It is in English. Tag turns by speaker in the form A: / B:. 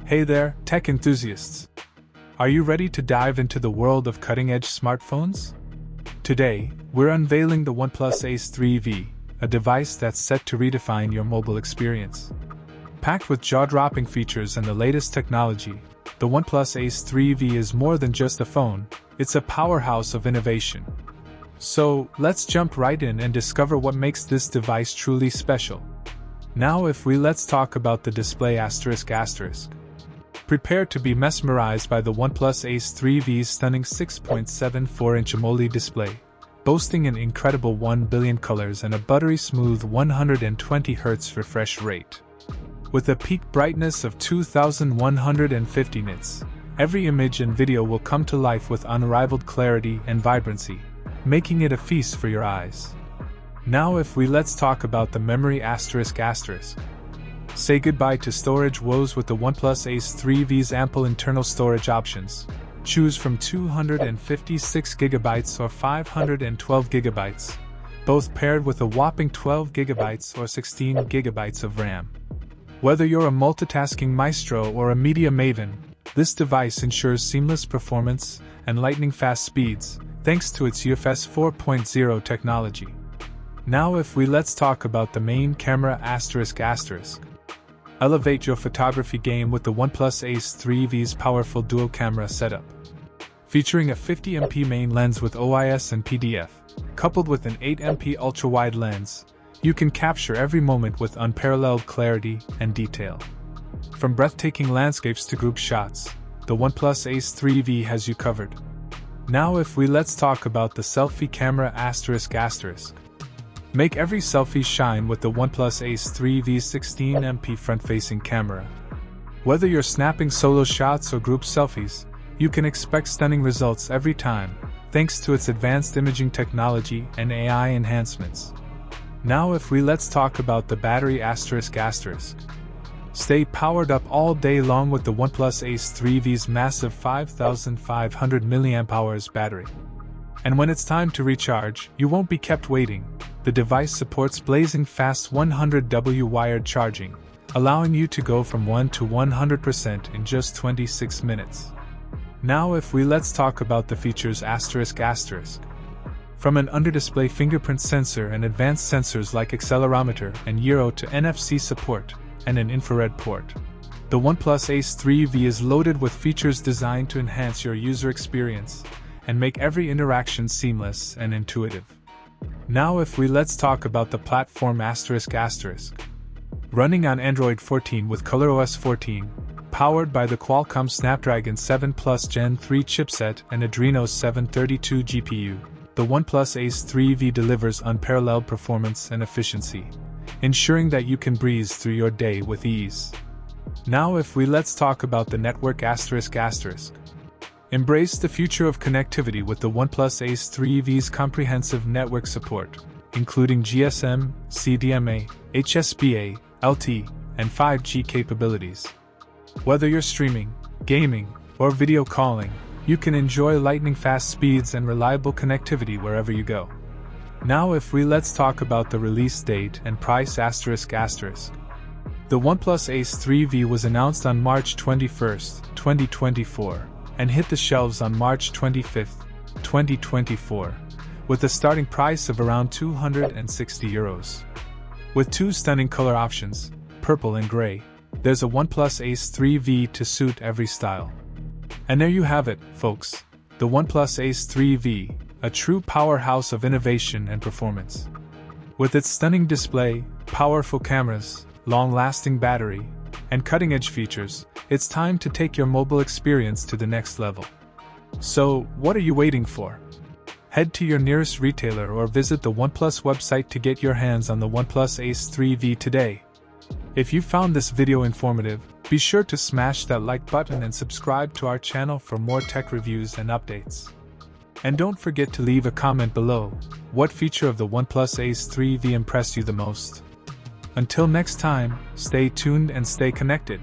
A: Hey there, tech enthusiasts! Are you ready to dive into the world of cutting-edge smartphones? Today, we're unveiling the OnePlus Ace 3V, a device that's set to redefine your mobile experience. Packed with jaw-dropping features and the latest technology, the OnePlus Ace 3V is more than just a phone, it's a powerhouse of innovation. So, let's jump right in and discover what makes this device truly special. Now let's talk about the display ***. Prepare to be mesmerized by the OnePlus Ace 3V's stunning 6.74-inch AMOLED display, boasting an incredible 1 billion colors and a buttery smooth 120 Hz refresh rate. With a peak brightness of 2150 nits, every image and video will come to life with unrivaled clarity and vibrancy, making it a feast for your eyes. Now let's talk about the memory ***. Say goodbye to storage woes with the OnePlus Ace 3V's ample internal storage options. Choose from 256GB or 512GB, both paired with a whopping 12GB or 16GB of RAM. Whether you're a multitasking maestro or a media maven, this device ensures seamless performance and lightning-fast speeds, thanks to its UFS 4.0 technology. Now let's talk about the main camera ***. Elevate your photography game with the OnePlus Ace 3V's powerful dual-camera setup. Featuring a 50MP main lens with OIS and PDF, coupled with an 8MP ultra-wide lens, you can capture every moment with unparalleled clarity and detail. From breathtaking landscapes to group shots, the OnePlus Ace 3V has you covered. Now let's talk about the selfie camera ***. Make every selfie shine with the OnePlus Ace 3V's 16MP front-facing camera. Whether you're snapping solo shots or group selfies, you can expect stunning results every time, thanks to its advanced imaging technology and AI enhancements. Now let's talk about the battery ***. Stay powered up all day long with the OnePlus Ace 3V's massive 5500 mAh battery. And when it's time to recharge, you won't be kept waiting. The device supports blazing fast 100W wired charging, allowing you to go from 1 to 100% in just 26 minutes. Now let's talk about the features ***. From an under-display fingerprint sensor and advanced sensors like accelerometer and gyro to NFC support and an infrared port, the OnePlus Ace 3V is loaded with features designed to enhance your user experience and make every interaction seamless and intuitive. Now let's talk about the platform ***. Running on Android 14 with ColorOS 14, powered by the Qualcomm Snapdragon 7 Plus Gen 3 chipset and Adreno 732 GPU, the OnePlus Ace 3V delivers unparalleled performance and efficiency, ensuring that you can breeze through your day with ease. Now let's talk about the network ***. Embrace the future of connectivity with the OnePlus Ace 3V's comprehensive network support, including GSM, CDMA, HSPA, LTE, and 5G capabilities. Whether you're streaming, gaming, or video calling, you can enjoy lightning-fast speeds and reliable connectivity wherever you go. Now let's talk about the release date and price ***. The OnePlus Ace 3V was announced on March 21, 2024, and hit the shelves on March 25, 2024, with a starting price of around €260. With two stunning color options, purple and gray, there's a OnePlus Ace 3V to suit every style. And there you have it, folks, the OnePlus Ace 3V, a true powerhouse of innovation and performance. With its stunning display, powerful cameras, long-lasting battery, and cutting-edge features, it's time to take your mobile experience to the next level. So, what are you waiting for? Head to your nearest retailer or visit the OnePlus website to get your hands on the OnePlus Ace 3V today. If you found this video informative, be sure to smash that like button and subscribe to our channel for more tech reviews and updates. And don't forget to leave a comment below. What feature of the OnePlus Ace 3V impressed you the most? Until next time, stay tuned and stay connected.